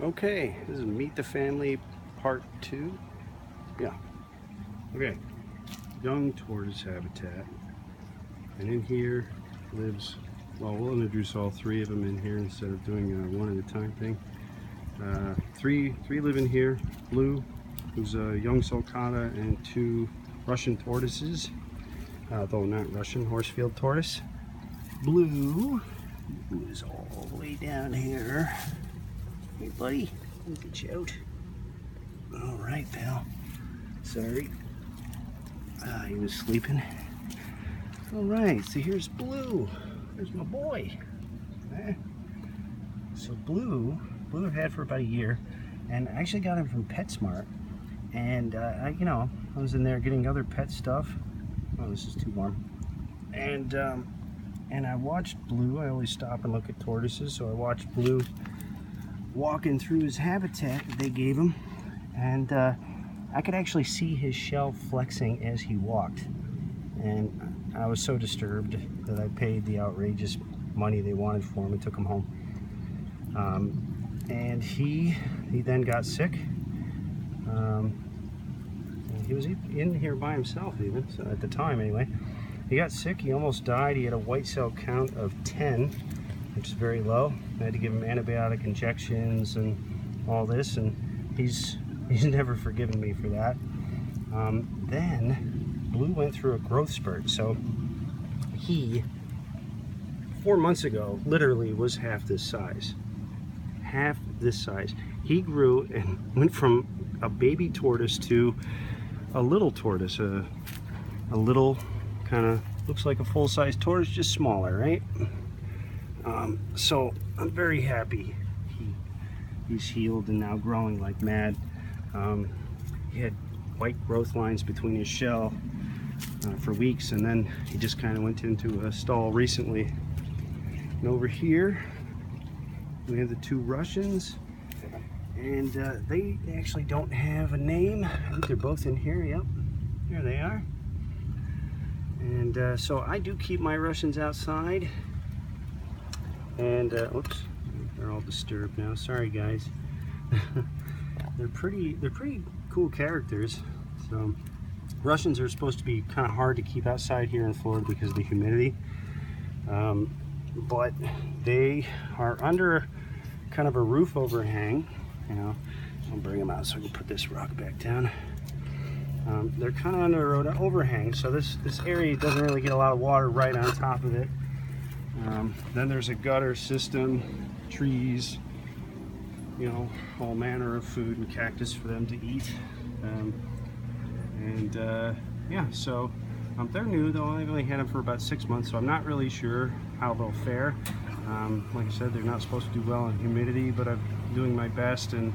Okay, this is Meet the Family Part 2. Yeah. Okay. Young tortoise habitat. And in here lives, well, we'll introduce all three of them in here instead of doing a one at a time thing. Three live in here. Blue, who's a young Sulcata, and two Russian tortoises. Though not Russian, horsfield tortoise. Blue, who is all the way down here. Hey buddy, let me get you out. All right, pal. Sorry. He was sleeping. All right, so here's Blue. There's my boy. So Blue I've had for about a year, and I actually got him from PetSmart. And I was in there getting other pet stuff. Oh, this is too warm. And I watched Blue. I always stop and look at tortoises, so I watched Blue walking through his habitat that they gave him, and I could actually see his shell flexing as he walked, and I was so disturbed that I paid the outrageous money they wanted for him and took him home. And he then got sick. He was in here by himself even, so at the time anyway. He got sick, he almost died. He had a white cell count of 10, which is very low. I had to give him antibiotic injections and all this, and he's never forgiven me for that. Then Blue went through a growth spurt. So he, 4 months ago, literally was half this size. Half this size. He grew and went from a baby tortoise to a little tortoise, a little kind of looks like a full-size tortoise, just smaller, right? So I'm very happy he's healed and now growing like mad. He had white growth lines between his shell for weeks, and then he just kind of went into a stall recently. And over here we have the two Russians, and they actually don't have a name. I think they're both in here. Yep, here they are. And so I do keep my Russians outside. And oops, they're all disturbed now. Sorry, guys. They're pretty cool characters. So Russians are supposed to be kind of hard to keep outside here in Florida because of the humidity. But they are under kind of a roof overhang. I'll bring them out so I can put this rock back down. They're kind of under an overhang, so this area doesn't really get a lot of water right on top of it. Then there's a gutter system, trees, all manner of food and cactus for them to eat. Yeah, so they're new though. I've only had them for about 6 months, so I'm not really sure how they'll fare. Like I said, they're not supposed to do well in humidity, but I'm doing my best, and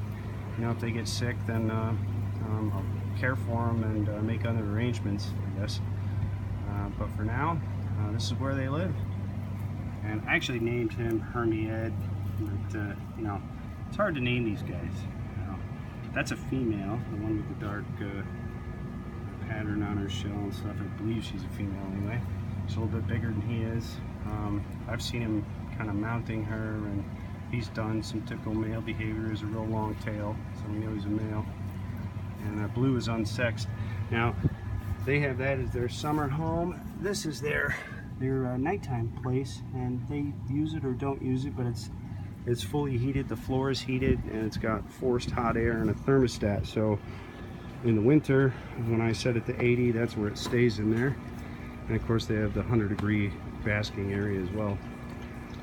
if they get sick, then I'll care for them and make other arrangements, I guess. But for now, this is where they live. And I actually named him Hermied, but it's hard to name these guys. That's a female, the one with the dark pattern on her shell and stuff. I believe she's a female anyway. She's a little bit bigger than he is. I've seen him kind of mounting her, and he's done some typical male behavior. Has a real long tail, so we know he's a male. And Blue is unsexed. Now, they have that as their summer home. This is their nighttime place, and they use it or don't use it, but it's fully heated. The floor is heated, and it's got forced hot air and a thermostat. So in the winter, when I set it to 80, that's where it stays in there. And of course, they have the 100-degree basking area as well.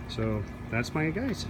So that's my guys.